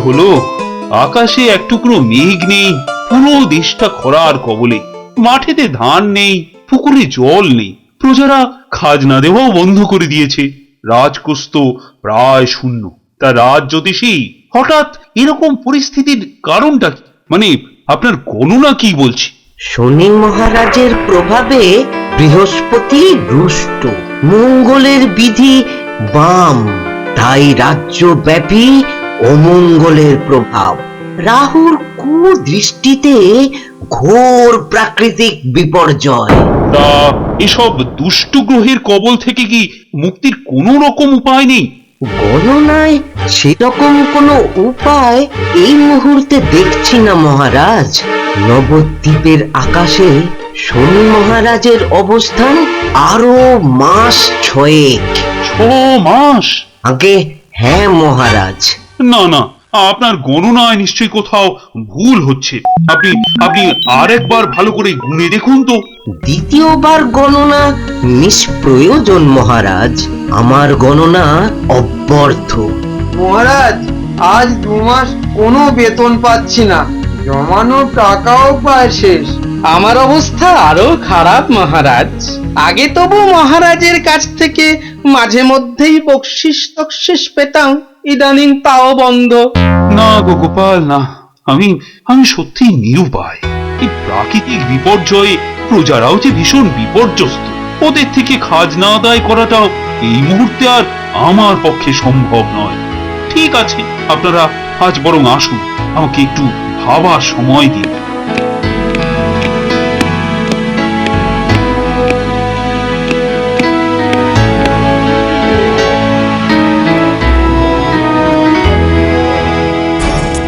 হলো? আকাশে এক টুকরো মেঘ নেই, পুরো দেশটা খরার কবলে। মাঠেতে ধান নেই, পুকুরে জল নেই, প্রজারা খাজনা দেওয়াও বন্ধ করে দিয়েছে। রাজকোষ তো প্রায় শূন্য। তা রাজ জ্যোতিষী, হঠাৎ এরকম পরিস্থিতির কারণটা কি? মানে আপনার গণনা কি বলছে? শনি মহারাজের প্রভাবে বৃহস্পতি রুষ্ট, মঙ্গলের বিধি বাম, তাই রাজ্যব্যাপী অমঙ্গলের প্রভাব। রাহুর কুদৃষ্টিতে ঘোর প্রাকৃতিক বিপর্যয়। তা এসব দুষ্ট গ্রহের কবল থেকে কি মুক্তির কোনো রকম উপায় নেই? গণনায় সেরকম কোনো উপায় এই মুহূর্তে দেখছি না মহারাজ। নবদ্বীপের আকাশে শনি মহারাজের অবস্থান আরো মাস 6। 6 মাস? আগে হ্যাঁ মহারাজ। না না, আপনার গণনায় নিশ্চয়ই কোথাও ভুল হচ্ছে। আপনি আপনি আরেকবার ভালো করে গুনে দেখুন তো। দ্বিতীয়বার গণনা নিষ্প্রয়োজন মহারাজ, আমার গণনা অব্যর্থ। মহারাজ, আজ 2 মাস কোনো বেতন পাচ্ছি না, জমানো টাকাও প্রায় শেষ। আমার অবস্থা আরো খারাপ মহারাজ। আগে তবু মহারাজের কাছ থেকে মাঝে মধ্যেই বকশিস টকশিস পেতাম, ইদানিং তাও বন্ধ। না গো গোপাল, না, আমি আমি সত্যি নিরুপায়। এই প্রাকৃতিক বিপর্যয়ে প্রজারাও যে ভীষণ বিপর্যস্ত। ওদের থেকে খাজনা আদায় করাটাও এই মুহূর্তে আর আমার পক্ষে সম্ভব নয়। ঠিক আছে, আপনারা আজ বরং আসুন, আমাকে একটু ভাবার সময় দিন।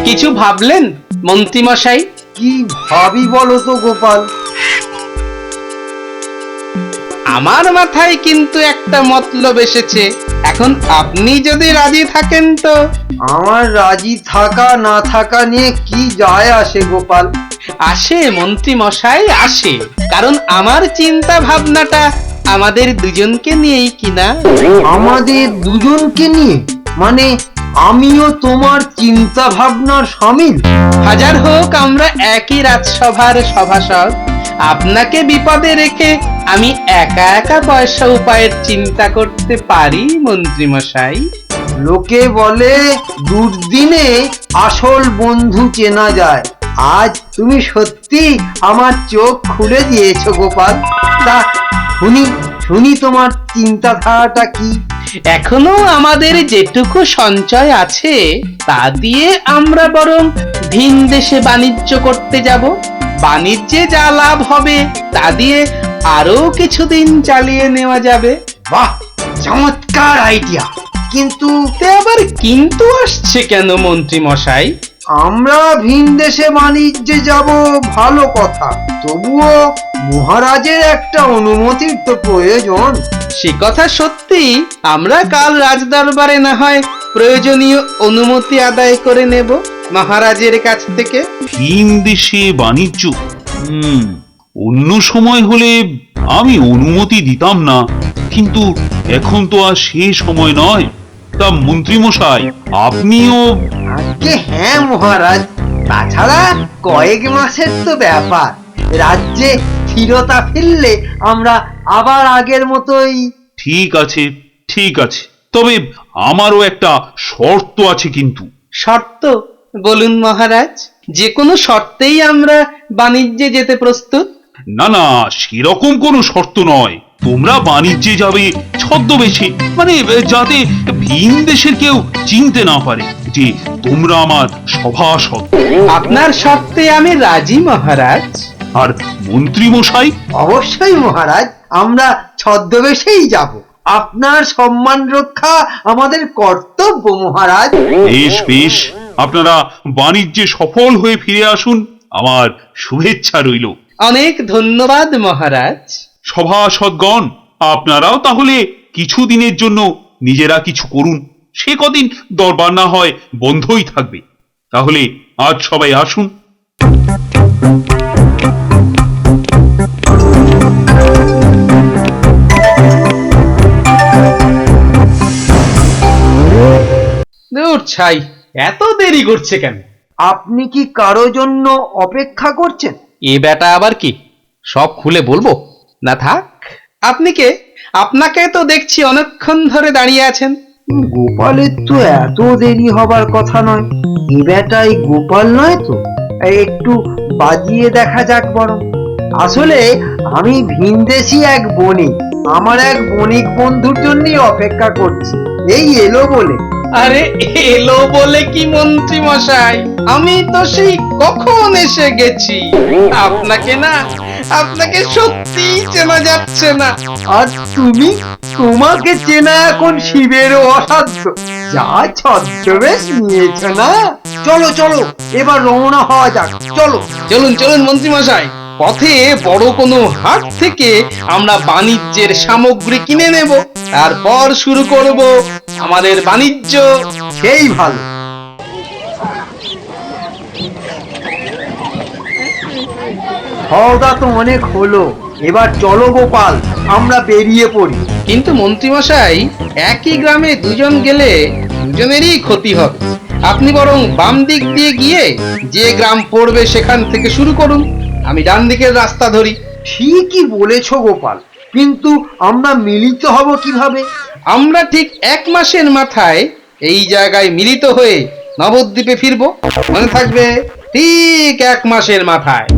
কিছু ভাবলেন মন্ত্রীমশাই? কি ভাবি বলো তো গোপাল? আমার মাথায় কিন্তু একটা মতলব এসেছে। এখন আপনি যদি রাজি থাকেন তো। আমার রাজি থাকা না থাকা নিয়ে কি যায় আসে গোপাল? আসে মন্ত্রী মশাই, আসে। কারণ আমার চিন্তা ভাবনাটা আমাদের দুজনকে নিয়েই কিনা। আমাদের দুজনকে নিয়ে? মানে আমিও তোমার চিন্তা ভাবনার শামিল? হাজার হোক আমরা একই রাজসভার সভাসদ। আপনাকে বিপদে রেখে আমি একা একা পয়সা উপায়ের চিন্তা করতে পারি মন্ত্রী মশাই? লোকে বলে দুর্দিনে আসল বন্ধু চেনা যায়। আজ তুমি সত্যি আমার চোখ খুলে দিয়েছো গোপাল। তা শুনি শুনি তোমার চিন্তাধারাটা কি? এখনো আমাদের যেটুকু সঞ্চয় আছে তা দিয়ে আমরা বরং ভিন দেশে বাণিজ্য করতে যাব। বাণিজ্যে যা লাভ হবে তা দিয়ে আরো কিছুদিন চালিয়ে নেওয়া যাবে। বাহ, চমৎকার আইডিয়া। কিন্তু তে আবার কিন্তু আসছে কেন মন্ত্রী মশাই? আমরা ভিন দেশে বাণিজ্যে যাব ভালো কথা, তবুও মহারাজের একটা অনুমতির তো প্রয়োজন। সে কথা সত্যি। আমরা কাল রাজদরবারে না হয় প্রয়োজনীয় অনুমতি আদায় করে নেব মহারাজের কাছ থেকে। ভিন দেশে বাণিজ্য? অন্য সময় হলে আমি অনুমতি দিতাম না, কিন্তু এখন তো আর সে সময় নয়। তা মন্ত্রী মশাই, আপনিও? আজকে হ্যাঁ মহারাজ, তাছাড়া কয়েক মাসের তো ব্যাপার। রাজ্যে স্থিরতা ফিরলে আমরা আবার আগের মতোই। ঠিক আছে, ঠিক আছে, তবে আমারও একটা শর্ত আছে কিন্তু। শর্ত বলুন মহারাজ। যে কোনো শর্তেই আমরা বাণিজ্যে যেতে প্রস্তুত। না না, সেরকম কোনো শর্ত নয়। তোমরা বাণিজ্যে যাবে ছদ্মবেশে, মানে যাতে ভিন দেশের কেউ চিনতে না পারে যে তোমরা আমার সভাসদ। আপনার শর্তে আমি রাজি মহারাজ। আর মন্ত্রী মশাই? অবশ্যই মহারাজ, আমরা ছদ্মবেশেই যাব। আপনার সম্মান রক্ষা আমাদের কর্তব্য মহারাজ। বেশ বেশ, আপনারা বাণিজ্যে সফল হয়ে ফিরে আসুন, আমার শুভেচ্ছা রইল। অনেক ধন্যবাদ মহারাজ। সভাসদগণ, আপনারাও তাহলে কিছু দিনের জন্য নিজেরা কিছু করুন। সে কদিন দরবার না হয় বন্ধই থাকবে। তাহলে আজ সবাই আসুন। দূর ছাই, এত দেরি করছে কেন? আপনি কি কারো জন্য অপেক্ষা করছেন? এ বেটা আবার কি? সব খুলে বলবো? না থাক। আপনি কে? আপনাকে তো দেখছি অনেকক্ষণ ধরে দাঁড়িয়ে আছেন। গোপালের তো এত দেরি হবার কথা নয়। এ বেটাই গোপাল নয় তো? একটু বাজিয়ে দেখা যাক বরং। আসলে আমি ভিনদেশি এক বণিক, আমার এক বণিক বন্ধুর জন্যই অপেক্ষা করছি, এই এলো বলে। আরে এলো বলে কি মন্ত্রী মশাই, আমি তো সেই কখন এসে গেছি। আপনাকে না, আপনাকে সত্যি চেনা যাচ্ছে না। আর তুমি, তোমাকে চেনা এখন শিবেরও অসাধ্য, যা ছদ্মবেশ নিয়েছ না। চলো চলো, এবার রওনা হওয়া যাক, চলো। চলুন চলুন মন্ত্রী মশাই, পথে বড় কোনো হাট থেকে আমরা বাণিজ্যের সামগ্রী কিনে নেব, তারপর শুরু করব আমাদের বাণিজ্য। সেই ভালো। সওদা তো অনেক হলো, এবার চলো গোপাল, আমরা বেরিয়ে পড়ি। কিন্তু মন্ত্রী মশাই, একই গ্রামে দুজন গেলে দুজনেরই ক্ষতি হবে। আপনি বরং বাম দিক দিয়ে গিয়ে যে গ্রাম পড়বে সেখান থেকে শুরু করুন, আমি ডান দিকের রাস্তা ধরি। ঠিকই বলেছ গোপাল, কিন্তু আমরা মিলিত হব কিভাবে? আমরা ঠিক 1 মাসের মাথায় এই জায়গায় মিলিত হয়ে নবদ্বীপে ফিরবো, মনে থাকবে, ঠিক 1 মাসের মাথায়।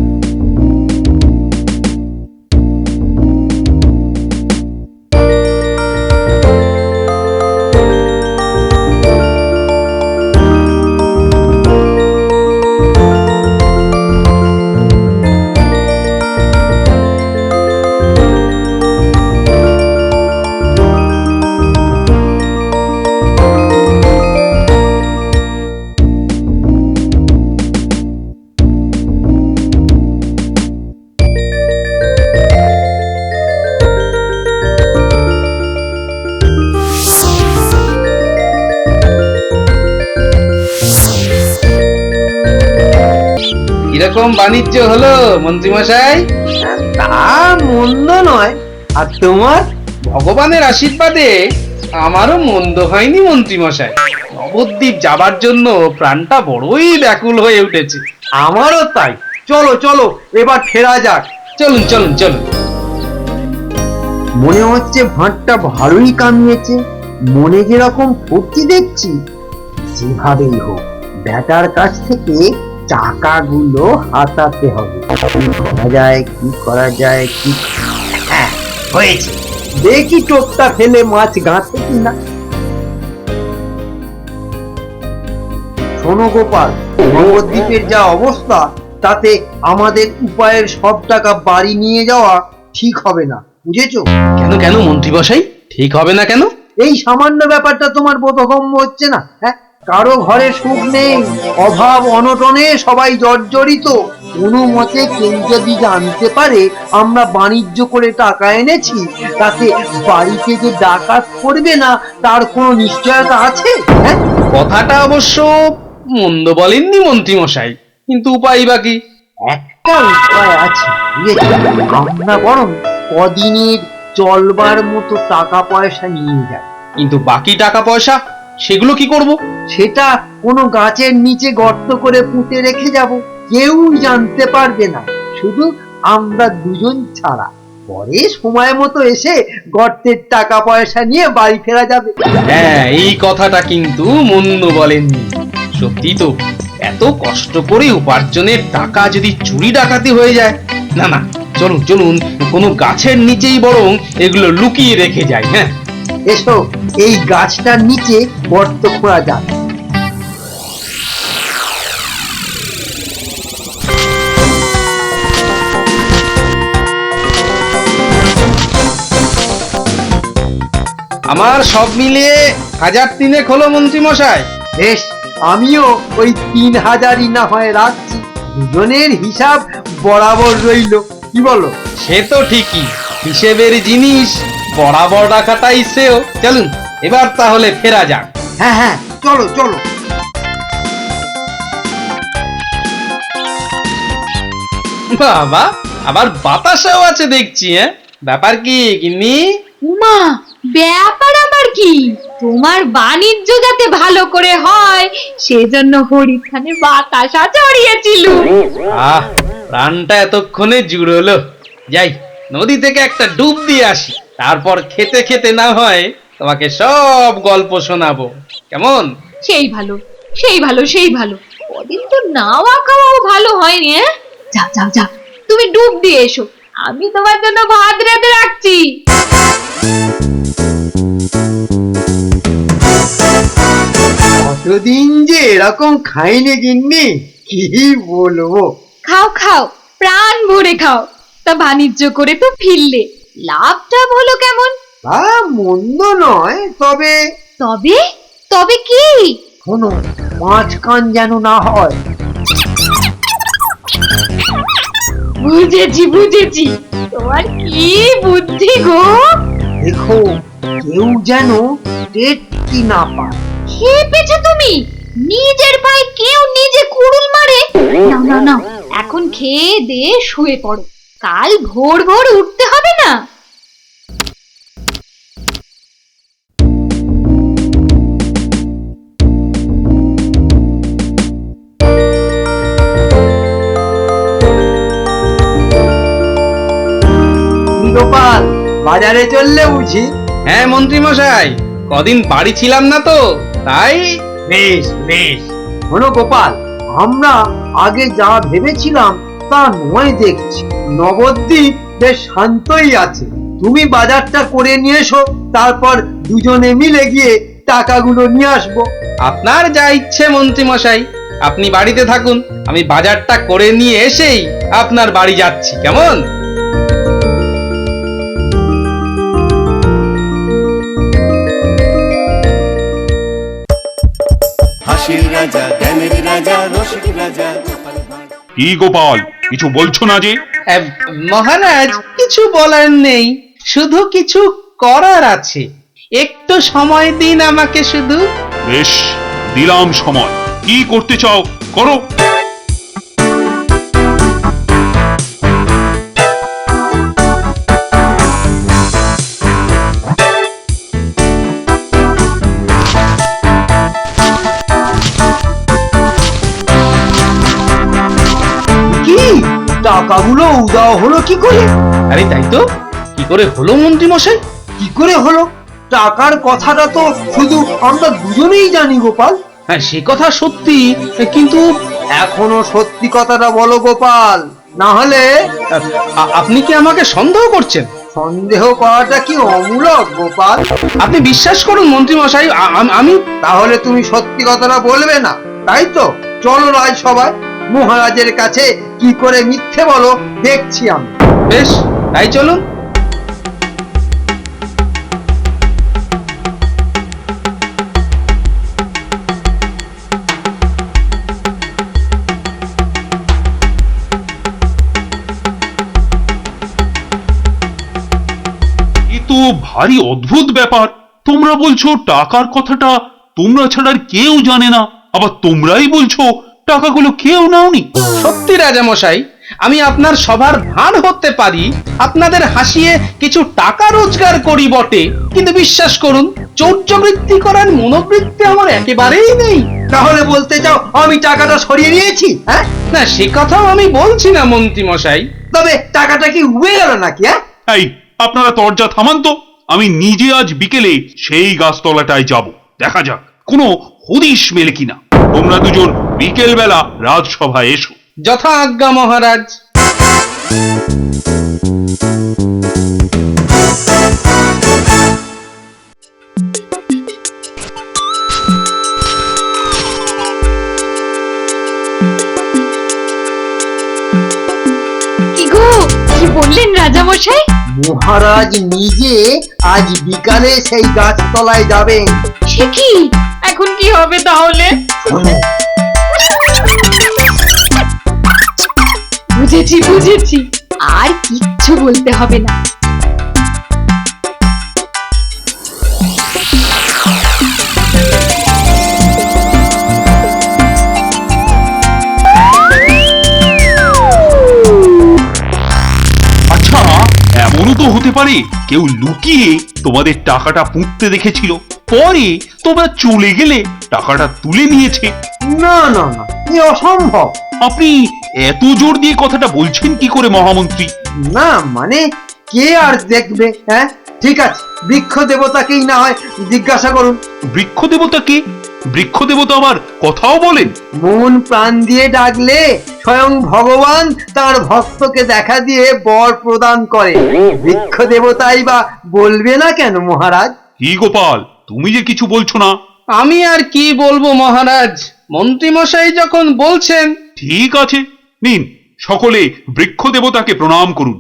কিরকম বাণিজ্য হলো মন্ত্রী মশাই? তা মন্দ নয়। আর তোমার? ভগবানের আশীর্বাদে আমারও মন্দ হয়নি মন্ত্রী মশাই। নবদ্বীপ যাবার জন্য প্রাণটা বড়ই ব্যাকুল হয়ে উঠেছে। আমারও তাই। চলো চলো, এবার ফেরা যাক। চলুন চলুন চলুন। মনে হচ্ছে ভাঁটটা ভালোই কামিয়েছে, মনে যেরকম ফুর্তি দেখছি। যেভাবেই হোক, ব্যাটার কাছ থেকে টাকাগুলো হাতাতে হবে। কি করা যায়, কি করা যায়, কি। হ্যাঁ, হয়েছে। দেখি টোপটা ফেলে মাছ গাঁথে কিনা। শোনো গোপাল, নবদ্বীপের যা অবস্থা, তাতে আমাদের উপায়ের সব টাকা বাড়ি নিয়ে যাওয়া ঠিক হবে না, বুঝেছো? কেন কেন মন্ত্রী মশাই, ঠিক হবে না কেন? এই সামান্য ব্যাপারটা তোমার বোধগম্য হচ্ছে না? হ্যাঁ, কারো ঘরে সুখ নেই, অভাব অনটনে সবাই জর্জরিত। কোনো মতে কেউ যদি জানতে পারে আমরা বাণিজ্য করে টাকা এনেছি, তাতে বাড়িতে যে ডাকাত পড়বে না তার কোনো নিশ্চয়তা আছে? হ্যাঁ, কথাটা অবশ্য মন্দ বলেননি মন্ত্রী মশাই, কিন্তু উপায় বাকি। একটা উপায় আছে, বুঝেছো? আমরা বরং কদিনের চলবার মতো টাকা পয়সা নিয়ে যাই। কিন্তু বাকি টাকা পয়সা, সেগুলো কি করব? সেটা কোনো গাছের নিচে গর্ত করে পুঁতে রেখে যাব, কেউ জানতে পারবে না, শুধু আমরা দুজন ছাড়া। পরে সময় মতো এসে গর্তের টাকা পয়সা নিয়ে বাড়ি ফেরা যাবে। হ্যাঁ, এই কথাটা কিন্তু মন্দ বলেননি। সত্যি তো, এত কষ্ট করে উপার্জনের টাকা যদি চুরি ডাকাতি হয়ে যায়। না না, চলুন চলুন, কোনো গাছের নিচেই বরং এগুলো লুকিয়ে রেখে যাই। হ্যাঁ, এসো, এই গাছটার নিচে গর্ত খোঁড়া যাক। আমার সব মিলিয়ে 1000 হলো মন্ত্রী মশাই। বেশ, আমিও ওই 3000ই না হয় রাখছি। দুজনের হিসাব বরাবর রইল, কি বলো? সে তো ঠিকই, হিসেবের জিনিস বরাবর রাখাটাই শ্রেয়। চলুন এবার তাহলে ফেরা যাক। হ্যাঁ হ্যাঁ, চলো চলো। বাবা, আবার বাতাসাও আছে দেখছি। হ্যাঁ, ব্যাপার কি গিন্নি? উমা, ব্যাপার আবার কি, তোমার বাণিজ্য যাতে ভালো করে হয় সেজন্য হরিখানে বাতাসা চড়িয়েছিল। আহ, প্রাণটা এতক্ষণে জুড়লো। যাই, নদী থেকে একটা ডুব দিয়ে আসি, তারপর খেতে খেতে না হয় তোমাকে সব গল্প শোনাবো, কেমন? সেই ভালো, সেই ভালো, সেই ভালো। কদিন তো নাওয়া খাওয়াও ভালো হয়নি। যাও যাও যাও, তুমি ডুব দিয়ে এসো, আমি তোমার জন্য ভাত রেঁধে রাখছি। কতদিন যে এরকম খাইনি গিন্নি, কি বলবো। খাও খাও, প্রাণ ভরে খাও। তা বাণিজ্য করে তো ফিরলে, লাভটা হলো কেমন? তা মন্দ নয়, তবে তবে তবে কি? শোনো, মাছ কান যেন না হয়। বুঝেছি বুঝেছি, তোমার কি বুদ্ধি গো। দেখো, কেউ যেন টেটকি না পায়। খেপেছো তুমি, নিজের পায়ে কেউ নিজে কুড়ুল মারে। নাও নাও নাও, এখন খেয়ে দে শুয়ে পড়ো, কাল ভোর ভোর উঠতে হবে না। কি গোপাল, বাজারে চললে বুঝি? হ্যাঁ মন্ত্রী মশাই, কদিন বাড়ি ছিলাম না তো, তাই। বেশ বেশ। শোনো গোপাল, আমরা আগে যা ভেবেছিলাম তা নয় দেখছি। নবদ্বীপ বেশ শান্তই আছে। তুমি বাজারটা করে নিয়ে এসো, তারপর দুজনে মিলে গিয়ে টাকাগুলো নিয়ে আসবো। আপনার যা ইচ্ছে মন্ত্রী মশাই, আপনি বাড়িতে থাকুন, আমি বাজারটা করে নিয়ে এসেই আপনার বাড়ি যাচ্ছি, কেমন? হাসির রাজা, জ্ঞানের রাজা, রসিক রাজা, গোপাল ভাঁড়। কি গোপাল, কিছু বলছো না যে? মহারাজ, কিছু বলার নেই, শুধু কিছু করার আছে। একটু সময় দিন আমাকে শুধু। বেশ, দিলাম সময়। কি করতে চাও করো। কি, টাকাগুলো উদাও হলো কি করে? আরে তাই তো, কি করে হলো মন্ত্রী মশাই? কি করে হলো? টাকার কথাটা তো শুধু আমরা দুজনেই জানি গোপাল। হ্যাঁ, সে কথা সত্যি, কিন্তু এখনো সত্যি কথাটা বলো গোপাল, না হলে। আপনি কি আমাকে সন্দেহ করছেন? সন্দেহ করাটা কি অমূলক গোপাল? আপনি বিশ্বাস করুন মন্ত্রী মশাই, আমি। তাহলে তুমি সত্যি কথাটা বলবে না, তাই তো? চলো রাজসভায়, মহারাজের কাছে কি করে মিথ্যে বলো দেখছি আমি। বেশ, তাই চলুন। এ তো ভারী অদ্ভুত ব্যাপার। তোমরা বলছো টাকার কথাটা তোমরা ছাড়া আর কেউ জানে না, আবার তোমরাই বলছো টাকাগুলো কেউ নাওনি। সত্যি রাজা মশাই, আমি আপনার সবার ভাঁড় হতে পারি, আপনাদের হাসিয়ে কিছু টাকা রোজগার করি বটে, কিন্তু বিশ্বাস করুন, চৌর্যবৃত্তি করার মনোবৃত্তি আমার একেবারেই নেই। তাহলে বলতে চাও আমি টাকাটা সরিয়ে নিয়েছি? হ্যাঁ, না, সে কথাও আমি বলছি না মন্ত্রী মশাই। তবে টাকাটা কি উবে গেল নাকি? হ্যাঁ, এই, আপনারা দরজা থামান তো। আমি নিজে আজ বিকেলে সেই গাছতলাটায় যাব, দেখা যাক কোনো হদিশ মেলে কিনা। তোমরা দুজন বিকেল বেলা রাজসভায় এসো। যথা আজ্ঞা মহারাজ। কি গো, কি বললেন রাজামশাই? মহারাজ নিজে আজ বিকালে সেই গাছতলায় যাবেন। সে কি, এখন কি হবে তাহলে? শোনো, বুঝেছি বুঝেছি, আর কিচ্ছু বলতে হবে না। আচ্ছা, এমনও তো হতে হতে পারে কেউ লুকিয়ে তোমাদের টাকাটা পুঁততে দেখেছিল, পরে তোমরা চলে গেলে টাকাটা তুলে নিয়েছে। না না না, এ অসম্ভব। আপনি এত জোর দিয়ে কথাটা বলছেন কি করে মহামন্ত্রী? না মানে কে আর দেখবে? হ্যাঁ ঠিক আছে, বৃক্ষ দেবতাকেই না হয় জিজ্ঞাসা করুন। বৃক্ষ দেবতাকে? বৃক্ষ দেবতা আবার কথাও বলেন? মন প্রাণ দিয়ে ডাকলে স্বয়ং ভগবান তার ভক্তকে দেখা দিয়ে বর প্রদান করে। বৃক্ষ দেবতাই বা বলবে না কেন মহারাজ? কি গোপাল, তুমি যে কিছু বলছো না? আমি আর কি বলবো মহারাজ, মন্ত্রী মশাই যখন বলছেন। ঠিক আছে, নিন সকলে বৃক্ষ দেবতাকে প্রণাম করুন।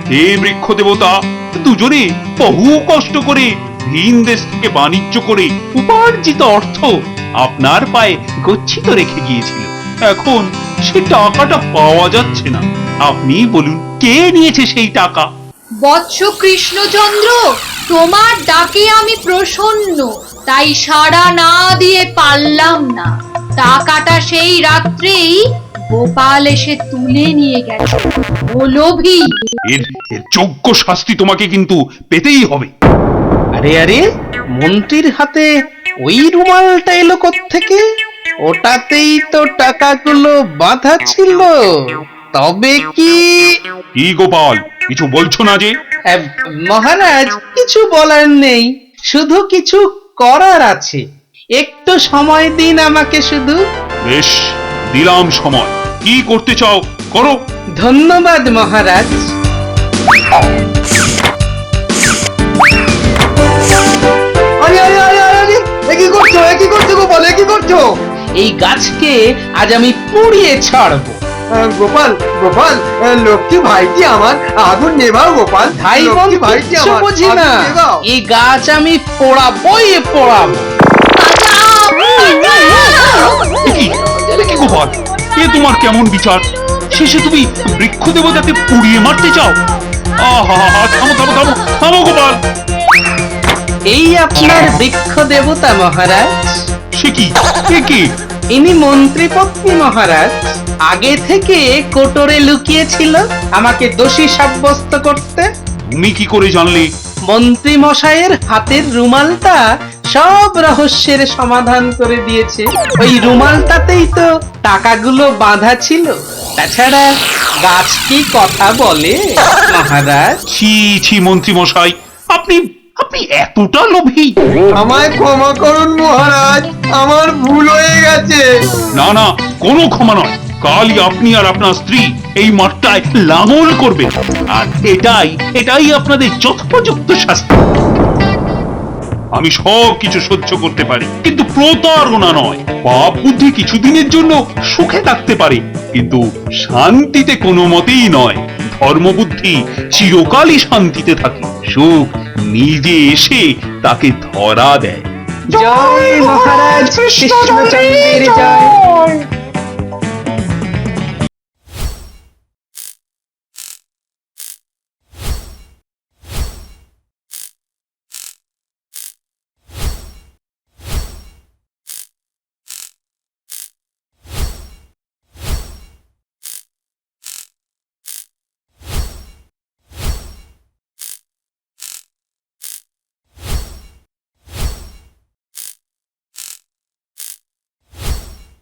হে বৃক্ষ দেবতা, দুজনে বহু কষ্ট করে ভিন দেশ থেকে বাণিজ্য করে উপার্জিত অর্থ আপনার পায়ে গচ্ছিত রেখে গিয়েছিল। এখন সে টাকাটা পাওয়া যাচ্ছে না। আপনি বলুন, কে নিয়েছে সেই টাকা? বৎস কৃষ্ণচন্দ্র, তোমার ডাকে আমি প্রসন্ন, তাই সাড়া না দিয়ে পারলাম না। টাকাটা সেই রাত্রেই গোপাল এসে তুলে নিয়ে গেছে। ও লোভী! এর এর যোগ্য শাস্তি তোমাকে কিন্তু পেতেই হবে। আরে আরে, মন্ত্রীর হাতে ওই রুমালটা এলো থেকে? ওটাতেই তো টাকাগুলো বাঁধা ছিল। তবে কি? কি গোপাল, কিছু বলছো না যে? আহ, মহারাজ, কিছু বলার নেই, শুধু কিছু করার আছে। একটু সময় দিন আমাকে শুধু। বেশ, দিলাম সময়। কি করতে চাও করো। ধন্যবাদ মহারাজ। আরে আরে আরে আরে আরে, এ কি করছো? এ কি করছো গোপাল? এ কি করছো? এই গাছকে আজ আমি পুড়িয়ে ছাড়বো। গোপাল গোপাল, লক্ষ্মী ভাইটি আমার, আগুন নেভাও গোপাল। ভাই বোন লক্ষ্মী ভাইটি কিচ্ছু আমার, বুঝি না, আগুন নেভাও। এই গাছ আমি পোড়াবোই পোড়াবো। এ কি গোপাল, এ তোমার কেমন বিচার? শেষে তুমি বৃক্ষ দেবতাকে পুড়িয়ে মারতে চাও? আহা, থামো থামো থামো থামো গোপাল। এই আপনার বৃক্ষ দেবতা মহারাজ। সে কি? এ কি? ইনি মন্ত্রী পত্নী মহারাজ। আগে থেকে কোটরে লুকিয়েছিল আমাকে দোষী সাব্যস্ত করতে। তুমি কি করে জানলে? মন্ত্রী মশাইয়ের হাতের রুমালটা সব রহস্যের সমাধান করে দিয়েছে। ওই রুমালটাতেই তো টাকাগুলো বাঁধা ছিল। তাছাড়া গাছ কি কথা বলে মহারাজ? ছি ছি মন্ত্রী মশাই, আপনি আপনি এতটা লোভী? আমায় ক্ষমা করুন মহারাজ, আমার ভুল হয়ে গেছে। না না, কোনো ক্ষমা নয়। কালই আপনি আর আপনার স্ত্রী এই মাঠটায় লাঙল করবেন, আর এটাই এটাই আপনাদের যথোপযুক্ত শাস্তি। আমি সব কিছু সহ্য করতে পারি, কিন্তু প্রতারণা নয়। পাপ বুদ্ধি কিছুদিনের জন্য সুখে থাকতে পারে, কিন্তু শান্তিতে কোনো মতেই নয়। ধর্মবুদ্ধি চিরকালই শান্তিতে থাকে। সুখ নিজে এসে তাকে ধরা দেয়। জয় মহারাজ কৃষ্ণচন্দ্রের জয়।